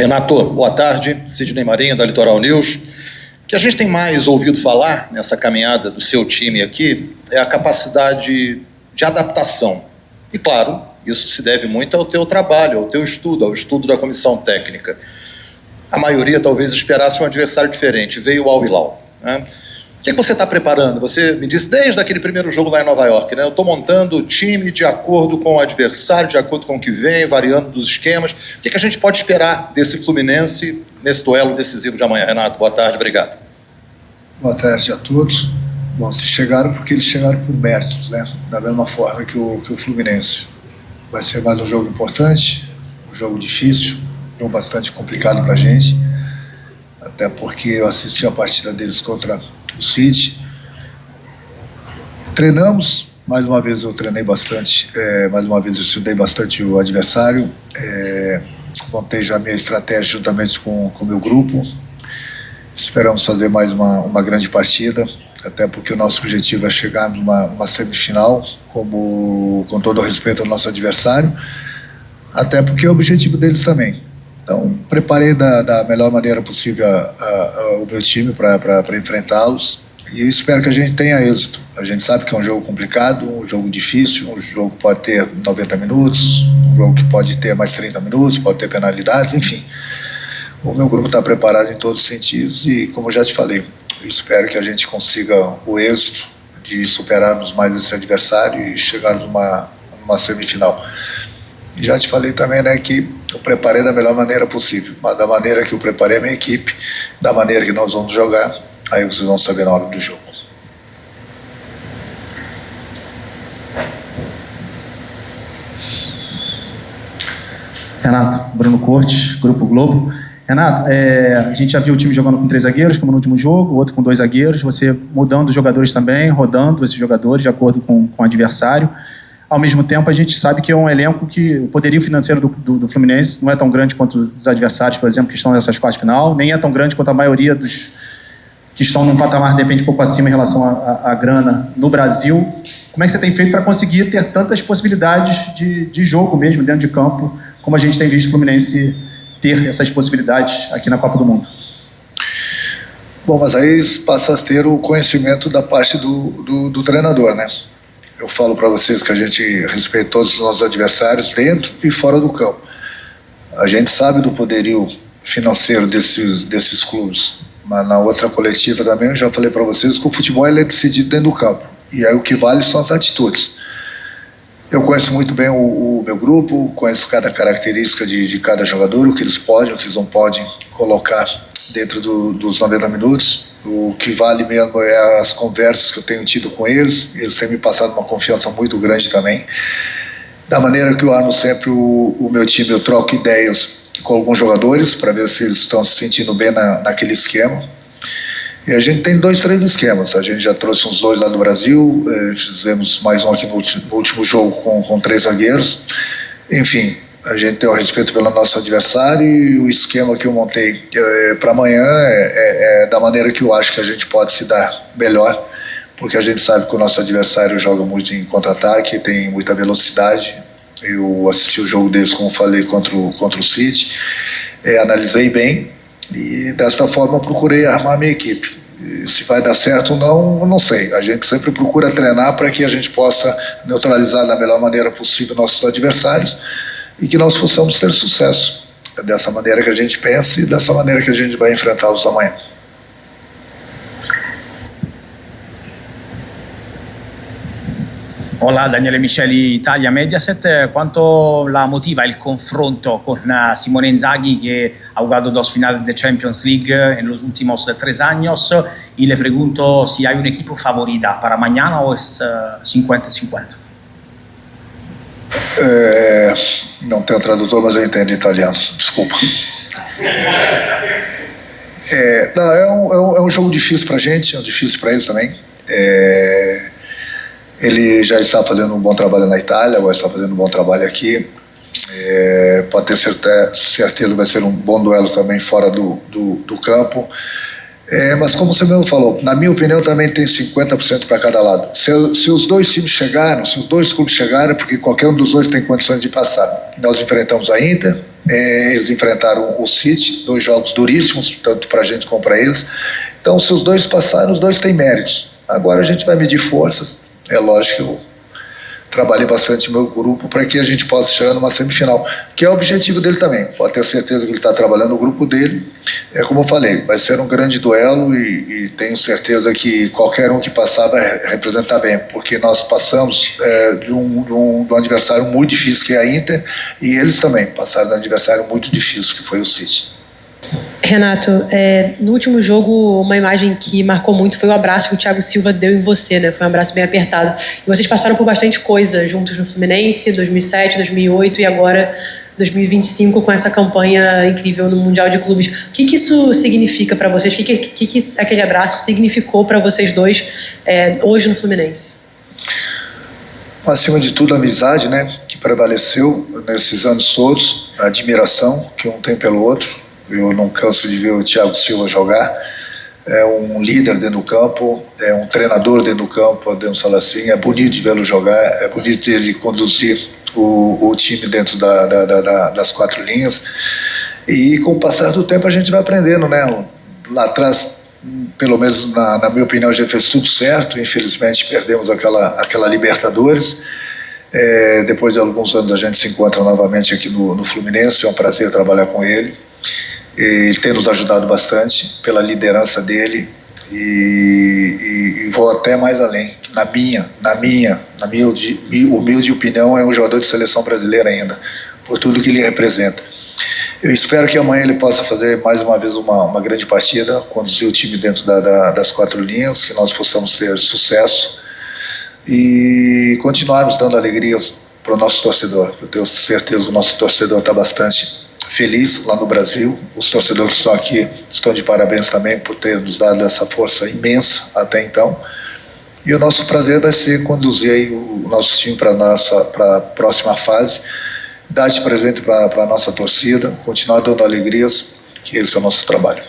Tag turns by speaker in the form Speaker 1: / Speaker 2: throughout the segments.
Speaker 1: Renato, boa tarde. Sidney Marinho, da Litoral News. O que a gente tem mais ouvido falar nessa caminhada do seu time aqui é a capacidade de adaptação. E, claro, isso se deve muito ao teu trabalho, ao teu estudo, ao estudo da comissão técnica. A maioria talvez esperasse um adversário diferente. Veio o Al Hilal, né? O que você está preparando? Você me disse desde aquele primeiro jogo lá em Nova York, né? Eu estou montando o time de acordo com o adversário, de acordo com o que vem, variando dos esquemas. O que a gente pode esperar desse Fluminense nesse duelo decisivo de amanhã? Renato, boa tarde, obrigado.
Speaker 2: Boa tarde a todos. Bom, se chegaram porque eles chegaram por méritos, né? Da mesma forma que o Fluminense. Vai ser mais um jogo importante, um jogo difícil, um jogo bastante complicado para a gente, até porque eu assisti a partida deles contra o City. Treinamos, mais uma vez eu treinei bastante, mais uma vez eu estudei bastante o adversário, montei já a minha estratégia juntamente com o meu grupo. Esperamos fazer mais uma grande partida, até porque o nosso objetivo é chegar numa semifinal, com todo o respeito ao nosso adversário, até porque é o objetivo deles também. Então, preparei da melhor maneira possível o meu time para enfrentá-los e espero que a gente tenha êxito. A gente sabe que é um jogo complicado, um jogo difícil, um jogo que pode ter 90 minutos, um jogo que pode ter mais 30 minutos, pode ter penalidades, enfim. O meu grupo está preparado em todos os sentidos e, como eu já te falei, eu espero que a gente consiga o êxito de superarmos mais esse adversário e chegar numa semifinal. E já te falei também, né, que eu preparei da melhor maneira possível, mas da maneira que eu preparei a minha equipe, da maneira que nós vamos jogar, aí vocês vão saber na hora do jogo.
Speaker 3: Renato, Bruno Cortes, Grupo Globo. Renato, a gente já viu o time jogando com 3 zagueiros, como no último jogo, o outro com 2 zagueiros, você mudando os jogadores também, rodando esses jogadores de acordo com o adversário. Ao mesmo tempo, a gente sabe que é um elenco que o poderio financeiro do Fluminense não é tão grande quanto dos adversários, por exemplo, que estão nessas quartas de final, nem é tão grande quanto a maioria dos que estão num patamar, de repente, um pouco acima em relação à grana no Brasil. Como é que você tem feito para conseguir ter tantas possibilidades de jogo mesmo, dentro de campo, como a gente tem visto o Fluminense ter essas possibilidades aqui na Copa do Mundo?
Speaker 2: Bom, mas aí passa a ter o conhecimento da parte do treinador, né? Eu falo para vocês que a gente respeita todos os nossos adversários dentro e fora do campo. A gente sabe do poderio financeiro desses clubes, mas na outra coletiva também eu já falei para vocês que o futebol ele é decidido dentro do campo e aí o que vale são as atitudes. Eu conheço muito bem o meu grupo, conheço cada característica de cada jogador, o que eles podem, o que eles não podem colocar dentro dos 90 minutos. O que vale mesmo é as conversas que eu tenho tido com eles. Eles têm me passado uma confiança muito grande também. Da maneira que eu armo sempre o meu time, eu troco ideias com alguns jogadores para ver se eles estão se sentindo bem naquele esquema. E a gente tem 2, 3 esquemas. A gente já trouxe uns 2 lá do Brasil, fizemos mais um aqui no último jogo com 3 zagueiros. Enfim, a gente tem o respeito pelo nosso adversário e o esquema que eu montei para amanhã é da maneira que eu acho que a gente pode se dar melhor, porque a gente sabe que o nosso adversário joga muito em contra-ataque, tem muita velocidade. Eu assisti o jogo deles, como falei, contra o City, analisei bem e dessa forma procurei armar a minha equipe. E se vai dar certo ou não, eu não sei. A gente sempre procura treinar para que a gente possa neutralizar da melhor maneira possível nossos adversários e que nós possamos ter sucesso. É dessa maneira que a gente pensa e dessa maneira que a gente vai enfrentá-los amanhã.
Speaker 4: Olá, Daniele Micheli, Italia Mediaset. Quanto la motiva il confronto con Simone Inzaghi, que ha jugado 2 finales de Champions League en los últimos 3 años? Y le pregunto si hay un equipo favorita para mañana o es 50-50.
Speaker 2: Não tenho tradutor, mas eu entendo italiano, desculpa. É um jogo difícil pra gente, é difícil pra eles também. Ele já está fazendo um bom trabalho na Itália, agora está fazendo um bom trabalho aqui. Pode ter certeza que vai ser um bom duelo também fora do campo. Mas como você mesmo falou, na minha opinião também tem 50% para cada lado. Se os 2 times chegaram, se os 2 clubes chegaram, é porque qualquer um dos 2 tem condições de passar. Nós enfrentamos a Inter, Eles enfrentaram o City, 2 jogos duríssimos, tanto para a gente como para eles. Então, se os dois passaram, os dois têm méritos. Agora a gente vai medir forças. É lógico que eu trabalhei bastante no meu grupo para que a gente possa chegar numa semifinal, que é o objetivo dele também. Pode ter certeza que ele está trabalhando no grupo dele. É como eu falei, vai ser um grande duelo e tenho certeza que qualquer um que passar vai representar bem, porque nós passamos de um adversário muito difícil que é a Inter, e eles também passaram de um adversário muito difícil que foi o City.
Speaker 5: Renato, no último jogo, uma imagem que marcou muito foi o abraço que o Thiago Silva deu em você, né? Foi um abraço bem apertado. E vocês passaram por bastante coisa juntos no Fluminense, 2007, 2008 e agora 2025 com essa campanha incrível no Mundial de Clubes. O que isso significa para vocês? O que aquele abraço significou para vocês dois hoje no Fluminense?
Speaker 2: Acima de tudo, a amizade, né? Que prevaleceu nesses anos todos, a admiração que um tem pelo outro. Eu não canso de ver o Thiago Silva jogar. É um líder dentro do campo, é um treinador dentro do campo, dentro do Salacim. É bonito de vê-lo jogar, é bonito ele conduzir o time dentro das 4 linhas. E com o passar do tempo a gente vai aprendendo, né? Lá atrás, pelo menos na minha opinião, já fez tudo certo. Infelizmente perdemos aquela Libertadores. Depois de alguns anos a gente se encontra novamente aqui no Fluminense. É um prazer trabalhar com ele. Ele tem nos ajudado bastante pela liderança dele e vou até mais além. Na minha humilde opinião, é um jogador de seleção brasileira ainda, por tudo que ele representa. Eu espero que amanhã ele possa fazer mais uma vez uma grande partida, conduzir o time dentro das 4 linhas, que nós possamos ter sucesso e continuarmos dando alegrias para o nosso torcedor. Eu tenho certeza que o nosso torcedor está bastante feliz lá no Brasil. Os torcedores que estão aqui estão de parabéns também por ter nos dado essa força imensa até então. E o nosso prazer vai ser conduzir aí o nosso time para a próxima fase, dar de presente para a nossa torcida, continuar dando alegrias, que esse é o nosso trabalho.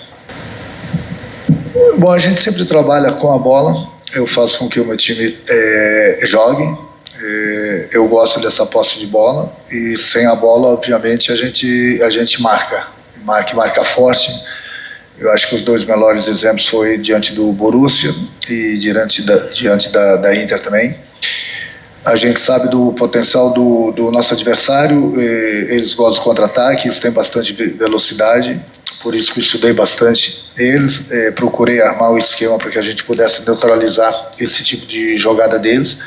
Speaker 2: Bom, a gente sempre trabalha com a bola. Eu faço com que o meu time jogue. Eu gosto dessa posse de bola, e sem a bola, obviamente, a gente marca forte. Eu acho que os 2 melhores exemplos foi diante do Borussia e diante da Inter também. A gente sabe do potencial do nosso adversário. Eles gostam do contra-ataque, eles têm bastante velocidade, por isso que eu estudei bastante eles. Procurei armar o esquema para que a gente pudesse neutralizar esse tipo de jogada deles.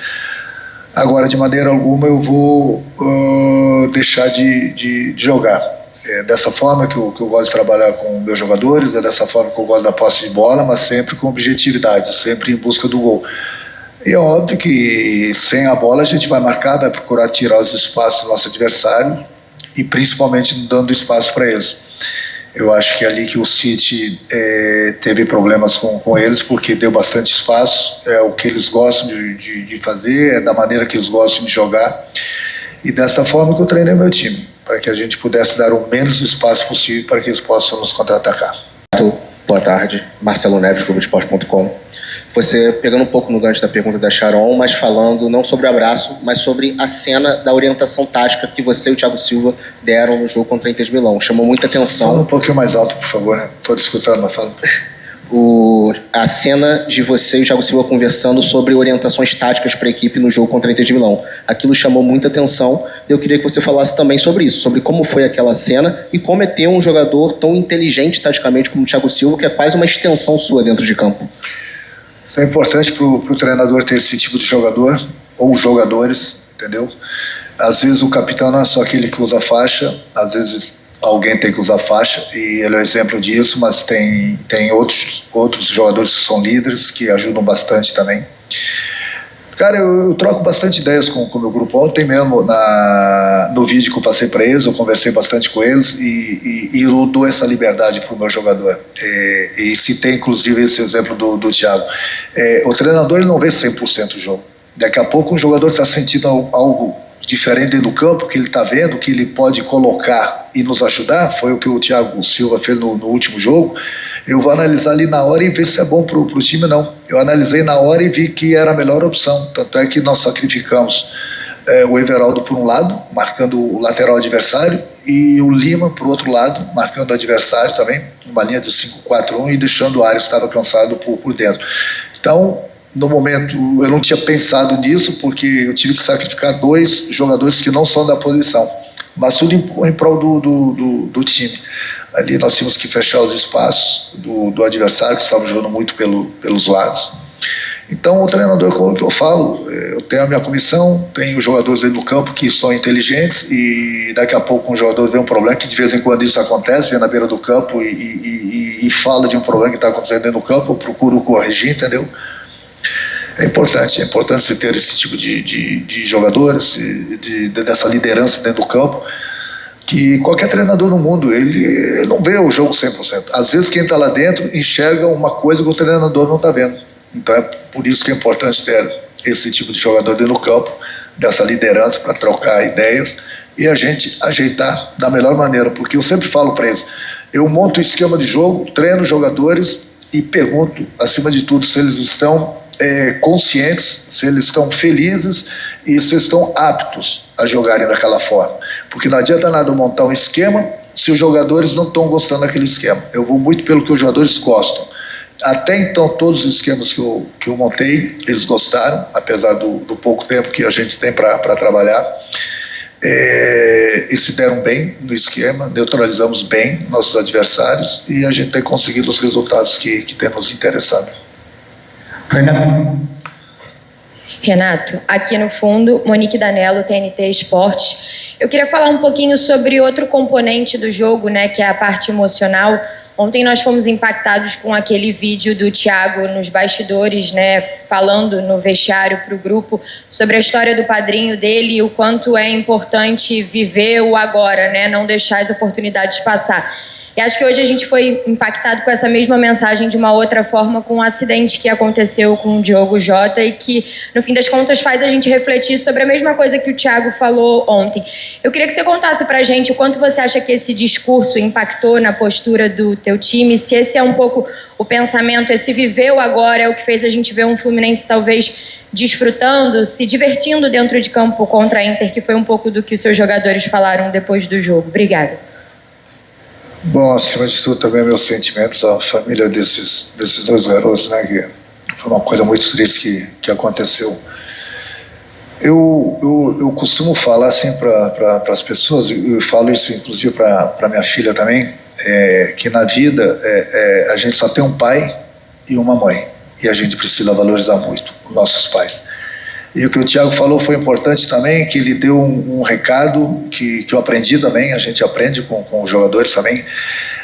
Speaker 2: Agora, de maneira alguma, eu vou deixar de jogar. É dessa forma que eu gosto de trabalhar com meus jogadores, é dessa forma que eu gosto da posse de bola, mas sempre com objetividade, sempre em busca do gol. E é óbvio que sem a bola a gente vai marcar, vai procurar tirar os espaços do nosso adversário e principalmente dando espaço para eles. Eu acho que é ali que o City teve problemas com eles, porque deu bastante espaço. É o que eles gostam de fazer, é da maneira que eles gostam de jogar. E dessa forma que eu treinei meu time, para que a gente pudesse dar o menos espaço possível para que eles possam nos contra-atacar.
Speaker 6: Boa tarde, Marcelo Neves, Globoesporte.com. Você pegando um pouco no gancho da pergunta da Sharon, mas falando não sobre o abraço, mas sobre a cena da orientação tática que você e o Thiago Silva deram no jogo contra a Inter de Milão. Chamou muita atenção.
Speaker 2: Fala um pouquinho mais alto, por favor. Estou escutando, mas fala.
Speaker 6: A cena de você e o Thiago Silva conversando sobre orientações táticas para a equipe no jogo contra a Inter de Milão. Aquilo chamou muita atenção e eu queria que você falasse também sobre isso, sobre como foi aquela cena e como é ter um jogador tão inteligente taticamente como o Thiago Silva, que é quase uma extensão sua dentro de campo.
Speaker 2: Isso é importante para o treinador ter esse tipo de jogador, ou jogadores, entendeu? Às vezes o capitão não é só aquele que usa faixa, às vezes alguém tem que usar faixa, e ele é um exemplo disso, mas tem outros jogadores que são líderes, que ajudam bastante também. Cara, eu troco bastante ideias com o meu grupo. Ontem mesmo, no vídeo que eu passei para eles, eu conversei bastante com eles e eu dou essa liberdade para o meu jogador. E citei, inclusive, esse exemplo do Thiago. O treinador ele não vê 100% o jogo. Daqui a pouco um jogador está sentindo algo diferente dentro do campo, que ele está vendo, que ele pode colocar e nos ajudar. Foi o que o Thiago Silva fez no último jogo. Eu vou analisar ali na hora e ver se é bom para o time, não. Eu analisei na hora e vi que era a melhor opção. Tanto é que nós sacrificamos o Everaldo por um lado, marcando o lateral adversário, e o Lima para o outro lado, marcando o adversário também, uma linha de 5-4-1 e deixando o Arias, que estava cansado, por dentro. Então, no momento, eu não tinha pensado nisso, porque eu tive que sacrificar 2 jogadores que não são da posição, mas tudo em prol do time. Ali nós tínhamos que fechar os espaços do adversário, que estava jogando muito pelos lados. Então, o treinador, como que eu falo, eu tenho a minha comissão, tenho os jogadores dentro do campo que são inteligentes, e daqui a pouco um jogador vê um problema, que de vez em quando isso acontece, vem na beira do campo e fala de um problema que está acontecendo dentro do campo, eu procuro corrigir, entendeu? É importante se ter esse tipo de jogadores, dessa liderança dentro do campo, que qualquer treinador no mundo, ele não vê o jogo 100%. Às vezes quem está lá dentro enxerga uma coisa que o treinador não está vendo. Então é por isso que é importante ter esse tipo de jogador dentro do campo, dessa liderança para trocar ideias e a gente ajeitar da melhor maneira, porque eu sempre falo para eles, eu monto o esquema de jogo, treino os jogadores e pergunto, acima de tudo, se eles estão conscientes, se eles estão felizes e se estão aptos a jogarem daquela forma, porque não adianta nada eu montar um esquema se os jogadores não estão gostando daquele esquema. Eu vou muito pelo que os jogadores gostam. Até então, todos os esquemas que eu montei, eles gostaram, apesar do pouco tempo que a gente tem para trabalhar. Eles se deram bem no esquema, neutralizamos bem nossos adversários e a gente tem conseguido os resultados que tem nos interessado.
Speaker 7: Renato, aqui no fundo, Monique Danello, TNT Esportes. Eu queria falar um pouquinho sobre outro componente do jogo, né, que é a parte emocional. Ontem nós fomos impactados com aquele vídeo do Thiago nos bastidores, né, falando no vestiário para o grupo sobre a história do padrinho dele e o quanto é importante viver o agora, né, não deixar as oportunidades passar. E acho que hoje a gente foi impactado com essa mesma mensagem de uma outra forma, com um acidente que aconteceu com o Diogo Jota e que, no fim das contas, faz a gente refletir sobre a mesma coisa que o Thiago falou ontem. Eu queria que você contasse pra gente o quanto você acha que esse discurso impactou na postura do teu time, se esse é um pouco o pensamento, esse viver o agora é o que fez a gente ver um Fluminense talvez desfrutando, se divertindo dentro de campo contra a Inter, que foi um pouco do que os seus jogadores falaram depois do jogo. Obrigada.
Speaker 2: Bom, acima de tudo também meus sentimentos à família desses 2 garotos, né, que foi uma coisa muito triste que aconteceu. Eu costumo falar assim para as pessoas, eu falo isso inclusive para minha filha também, que na vida a gente só tem um pai e uma mãe, e a gente precisa valorizar muito os nossos pais. E o que o Thiago falou foi importante também, que ele deu um recado que eu aprendi também, a gente aprende com os jogadores também.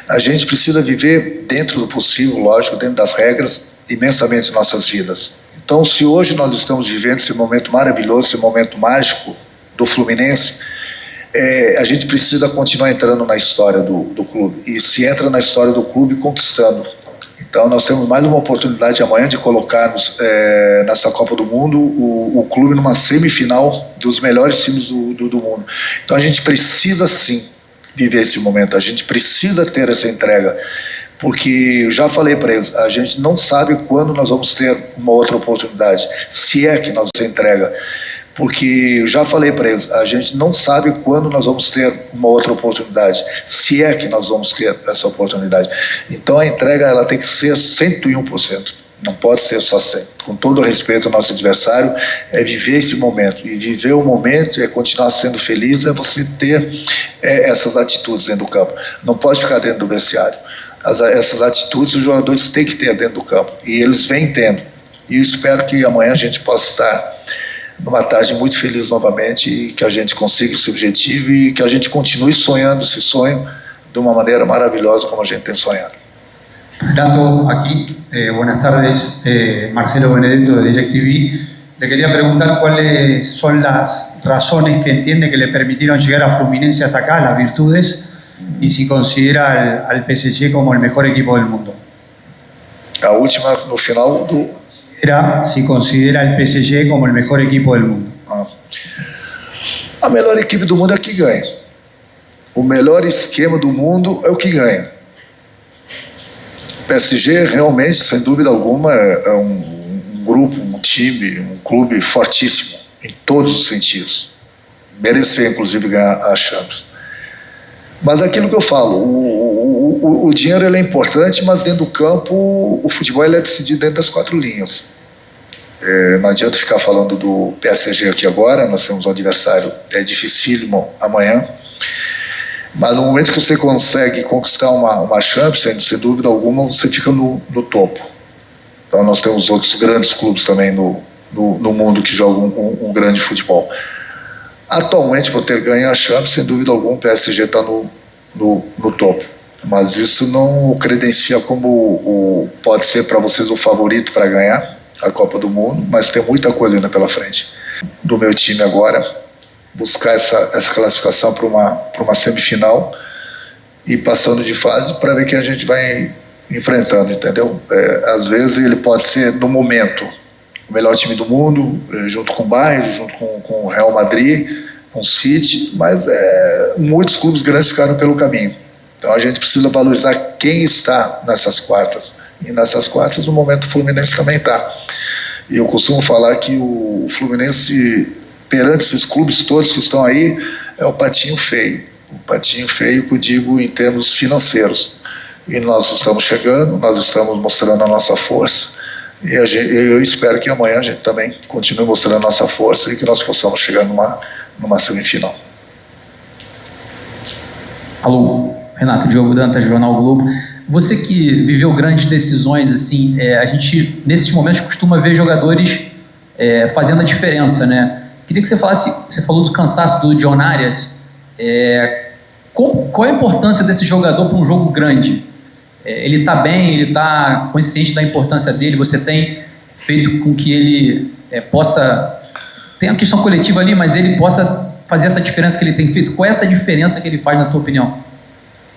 Speaker 2: A gente precisa viver dentro do possível, lógico, dentro das regras, imensamente nossas vidas. Então, se hoje nós estamos vivendo esse momento maravilhoso, esse momento mágico do Fluminense, a gente precisa continuar entrando na história do clube. E se entra na história do clube conquistando. Então nós temos mais uma oportunidade amanhã de colocarmos nessa Copa do Mundo o clube numa semifinal dos melhores times do mundo. Então a gente precisa sim viver esse momento, a gente precisa ter essa entrega, porque eu já falei para eles, a gente não sabe quando nós vamos ter uma outra oportunidade, se é que nós essa entrega. Porque eu já falei para eles, a gente não sabe quando nós vamos ter uma outra oportunidade, se é que nós vamos ter essa oportunidade. Então a entrega ela tem que ser 101%, não pode ser só 100%. Com todo o respeito ao nosso adversário, é viver esse momento. E viver o momento é continuar sendo feliz, é você ter essas atitudes dentro do campo. Não pode ficar dentro do vestiário. Essas atitudes os jogadores têm que ter dentro do campo. E eles vêm tendo. E eu espero que amanhã a gente possa estar numa tarde muito feliz novamente e que a gente consiga esse objetivo e que a gente continue sonhando esse sonho de uma maneira maravilhosa como a gente tem sonhado.
Speaker 8: Renato, aquí, buenas tardes, Marcelo Benedetto de DirecTV. Le quería preguntar cuáles son las razones que entiende que le permitieron llegar a Fluminense hasta acá, las virtudes, y si considera al PSG como el mejor equipo del mundo.
Speaker 2: A última, no final do...
Speaker 8: Si considera el PSG como el mejor equipo del mundo.
Speaker 2: A melhor equipe do mundo é que ganha. O melhor esquema do mundo é o que ganha. O PSG realmente, sem dúvida alguma, é um grupo, um time, um clube fortíssimo, em todos os sentidos. Merecer, inclusive, ganhar a Champions. Mas aquilo que eu falo, o dinheiro ele é importante, mas dentro do campo o futebol ele é decidido dentro das 4 linhas. Não adianta ficar falando do PSG aqui agora, nós temos um adversário dificílimo amanhã, mas no momento que você consegue conquistar uma Champions, sem dúvida alguma, você fica no topo. Então nós temos outros grandes clubes também no mundo que jogam um grande futebol. Atualmente, por ter ganho a Champions, sem dúvida alguma, o PSG está no topo. Mas isso não o credencia como pode ser para vocês o favorito para ganhar a Copa do Mundo, mas tem muita coisa ainda pela frente. Do meu time agora, buscar essa classificação para uma semifinal e passando de fase para ver quem a gente vai enfrentando, entendeu? Às vezes ele pode ser, no momento, o melhor time do mundo, junto com o Bayern, junto com o Real Madrid, com o City, mas muitos clubes grandes ficaram pelo caminho. Então a gente precisa valorizar quem está nessas quartas. E nessas quartas, no momento, o Fluminense também está. E eu costumo falar que o Fluminense, perante esses clubes todos que estão aí, é o patinho feio. O patinho feio que eu digo em termos financeiros. E nós estamos chegando, nós estamos mostrando a nossa força. E eu espero que amanhã a gente também continue mostrando a nossa força e que nós possamos chegar numa semifinal.
Speaker 9: Alô, Renato, Diogo Dantas, Jornal Globo. Você que viveu grandes decisões, assim, a gente, nesses momentos, costuma ver jogadores fazendo a diferença, né? Queria que você falasse, você falou do cansaço do John Arias, qual a importância desse jogador para um jogo grande? Ele está bem, ele está consciente da importância dele, você tem feito com que ele possa... Tem a questão coletiva ali, mas ele possa fazer essa diferença que ele tem feito. Qual é essa diferença que ele faz, na tua opinião?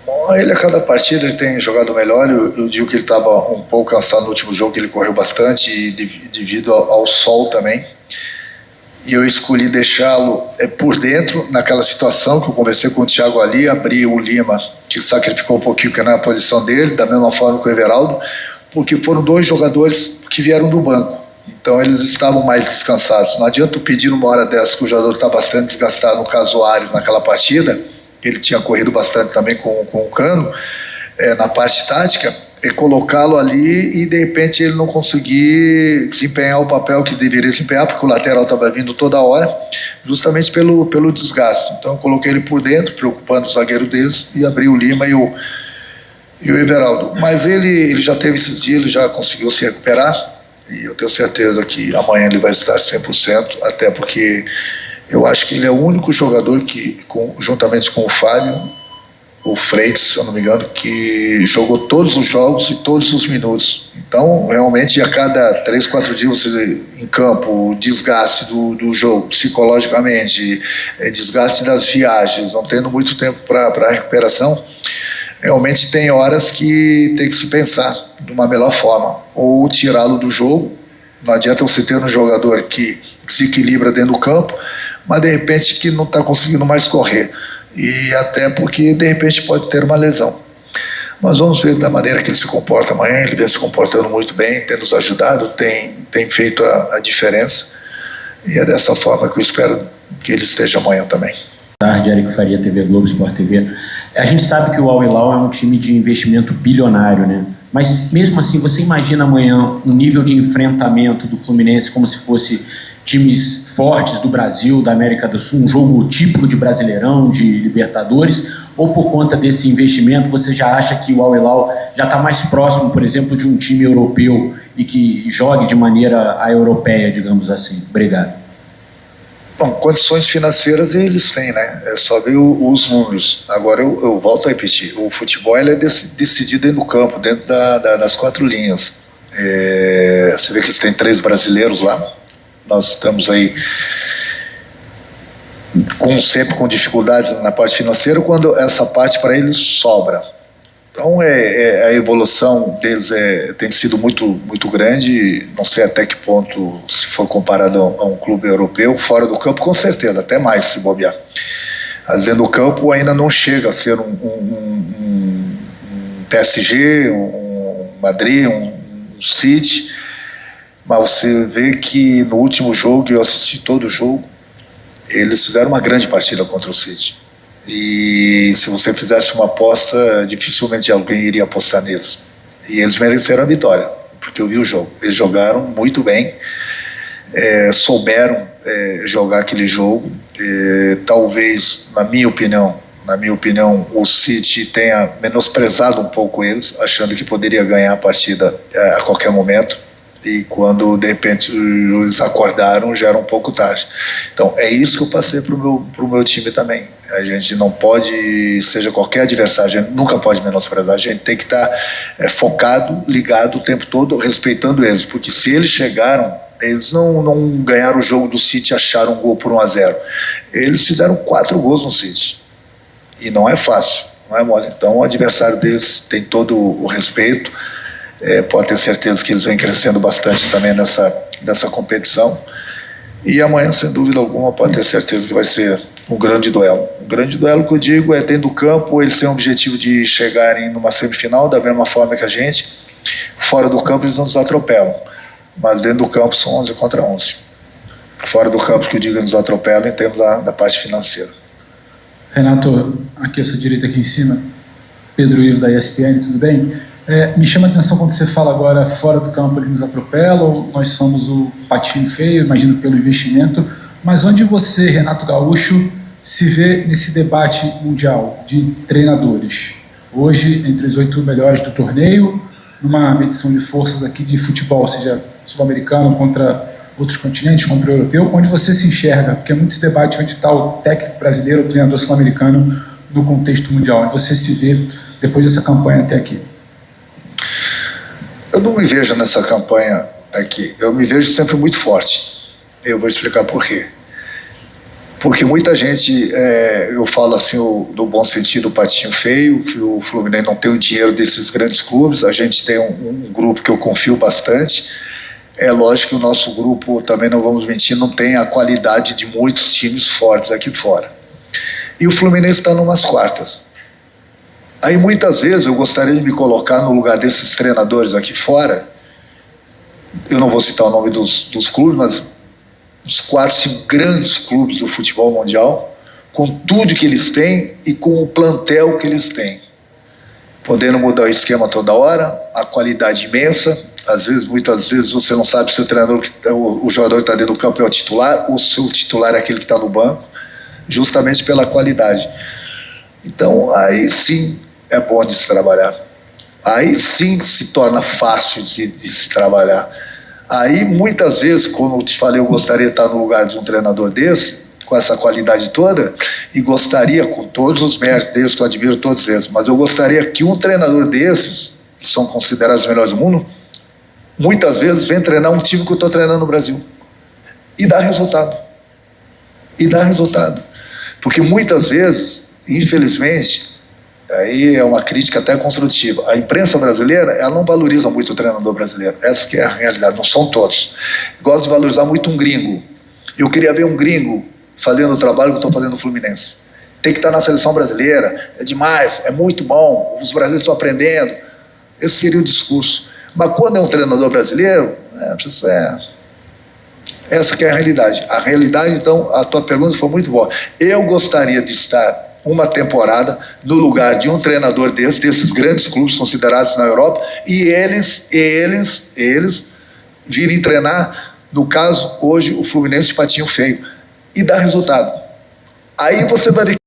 Speaker 2: Bom, ele a cada partida ele tem jogado melhor. Eu digo que ele estava um pouco cansado no último jogo, que ele correu bastante, e devido ao sol também. E eu escolhi deixá-lo por dentro, naquela situação que eu conversei com o Thiago ali, abri o Lima, que sacrificou um pouquinho, que não é a posição dele, da mesma forma que o Everaldo, porque foram 2 jogadores que vieram do banco. Então eles estavam mais descansados. Não adianta eu pedir uma hora dessa que o jogador está bastante desgastado, no caso o Ares, naquela partida, ele tinha corrido bastante também com o Cano, na parte tática, colocá-lo ali e de repente ele não conseguir desempenhar o papel que deveria desempenhar, porque o lateral estava vindo toda hora, justamente pelo desgaste. Então eu coloquei ele por dentro, preocupando o zagueiro deles, e abri o Lima e o Everaldo. Mas ele já teve esses dias, ele já conseguiu se recuperar, e eu tenho certeza que amanhã ele vai estar 100%, até porque eu acho que ele é o único jogador que, juntamente com o Fábio, o Freitas, se eu não me engano, que jogou todos os jogos e todos os minutos. Então, realmente, a cada 3, 4 dias você em campo, o desgaste do jogo, psicologicamente, desgaste das viagens, não tendo muito tempo para recuperação, realmente tem horas que tem que se pensar de uma melhor forma, ou tirá-lo do jogo. Não adianta você ter um jogador que se equilibra dentro do campo, mas de repente que não está conseguindo mais correr. E até porque de repente pode ter uma lesão. Mas vamos ver da maneira que ele se comporta amanhã. Ele vem se comportando muito bem, tem nos ajudado, tem feito a diferença, e é dessa forma que eu espero que ele esteja amanhã também.
Speaker 10: Boa tarde, Eric Faria, TV Globo, Sport TV. A gente sabe que o Al Hilal é um time de investimento bilionário, né? Mas mesmo assim, você imagina amanhã um nível de enfrentamento do Fluminense como se fosse times fortes do Brasil, da América do Sul, um jogo típico de Brasileirão, de Libertadores, ou por conta desse investimento você já acha que o Al Hilal já está mais próximo, por exemplo, de um time europeu e que jogue de maneira europeia, digamos assim? Obrigado.
Speaker 2: Bom, condições financeiras eles têm, né? É só ver os números. Agora eu volto a repetir, o futebol ele é decidido dentro do campo, dentro das 4 linhas. Você vê que eles têm 3 brasileiros lá. Nós estamos aí sempre com dificuldades na parte financeira, quando essa parte para eles sobra. Então a evolução deles tem sido muito, muito grande. Não sei até que ponto, se for comparado a um clube europeu, fora do campo, com certeza, até mais se bobear. Mas dentro do campo ainda não chega a ser um PSG, um Madrid, um City. Mas você vê que no último jogo, eu assisti todo o jogo, eles fizeram uma grande partida contra o City. E se você fizesse uma aposta, dificilmente alguém iria apostar neles. E eles mereceram a vitória, porque eu vi o jogo. Eles jogaram muito bem, souberam jogar aquele jogo. Talvez, na minha opinião, o City tenha menosprezado um pouco eles, achando que poderia ganhar a partida a qualquer momento. E quando, de repente, eles acordaram, já era um pouco tarde. Então, é isso que eu passei para o meu time também. A gente não pode, seja qualquer adversário, a gente nunca pode menosprezar. A gente tem que estar focado, ligado o tempo todo, respeitando eles. Porque se eles chegaram, eles não ganharam o jogo do City e acharam um gol por 1-0. Eles fizeram 4 gols no City. E não é fácil, não é mole. Então, o adversário deles tem todo o respeito. Pode ter certeza que eles vêm crescendo bastante também nessa competição. E amanhã, sem dúvida alguma, pode ter certeza que vai ser um grande duelo. Um grande duelo que eu digo é dentro do campo, eles têm o objetivo de chegarem numa semifinal da mesma forma que a gente. Fora do campo eles não nos atropelam, mas dentro do campo são 11 contra 11. Fora do campo que eu digo, eles nos atropelam em termos da parte financeira.
Speaker 11: Renato, aqui à sua direita, aqui em cima, Pedro Ivo da ESPN, tudo bem? Me chama a atenção quando você fala agora, fora do campo eles nos atropelam, nós somos o patinho feio, imagino pelo investimento, mas onde você, Renato Gaúcho, se vê nesse debate mundial de treinadores? Hoje, entre os 8 melhores do torneio, numa medição de forças aqui de futebol, seja sul-americano contra outros continentes, contra o europeu, onde você se enxerga? Porque é muito esse debate onde está o técnico brasileiro, o treinador sul-americano no contexto mundial, onde você se vê depois dessa campanha até aqui.
Speaker 2: Eu não me vejo nessa campanha aqui, eu me vejo sempre muito forte. Eu vou explicar por quê. Porque muita gente, eu falo assim, no bom sentido, o patinho feio, que o Fluminense não tem o dinheiro desses grandes clubes, a gente tem um grupo que eu confio bastante. É lógico que o nosso grupo, também não vamos mentir, não tem a qualidade de muitos times fortes aqui fora. E o Fluminense está numas quartas. Aí muitas vezes eu gostaria de me colocar no lugar desses treinadores aqui fora. Eu não vou citar o nome dos clubes, mas os 4, 5 grandes clubes do futebol mundial, com tudo que eles têm e com o plantel que eles têm. Podendo mudar o esquema toda hora, a qualidade imensa. Às vezes, muitas vezes você não sabe se o treinador, o jogador que está dentro do campo é o titular ou se o titular é aquele que está no banco, justamente pela qualidade. Então, aí sim é bom de se trabalhar. Aí sim se torna fácil de se trabalhar. Aí, muitas vezes, como eu te falei, eu gostaria de estar no lugar de um treinador desse, com essa qualidade toda, e gostaria, com todos os méritos desses, que eu admiro todos eles, mas eu gostaria que um treinador desses, que são considerados os melhores do mundo, muitas vezes vem treinar um time que eu estou treinando no Brasil. E dá resultado. E dá resultado. Porque muitas vezes, infelizmente, aí é uma crítica até construtiva, a imprensa brasileira, ela não valoriza muito o treinador brasileiro. Essa que é a realidade, não são todos. Gosta de valorizar muito um gringo. Eu queria ver um gringo fazendo o trabalho que eu estou fazendo no Fluminense. Tem que estar na seleção brasileira, é demais, é muito bom, os brasileiros estão aprendendo. Esse seria o discurso. Mas quando é um treinador brasileiro, essa que é a realidade. A realidade, então, a tua pergunta foi muito boa. Eu gostaria de estar uma temporada no lugar de um treinador desses grandes clubes considerados na Europa, e eles virem treinar, no caso, hoje, o Fluminense de patinho feio, e dar resultado. Aí você vai ver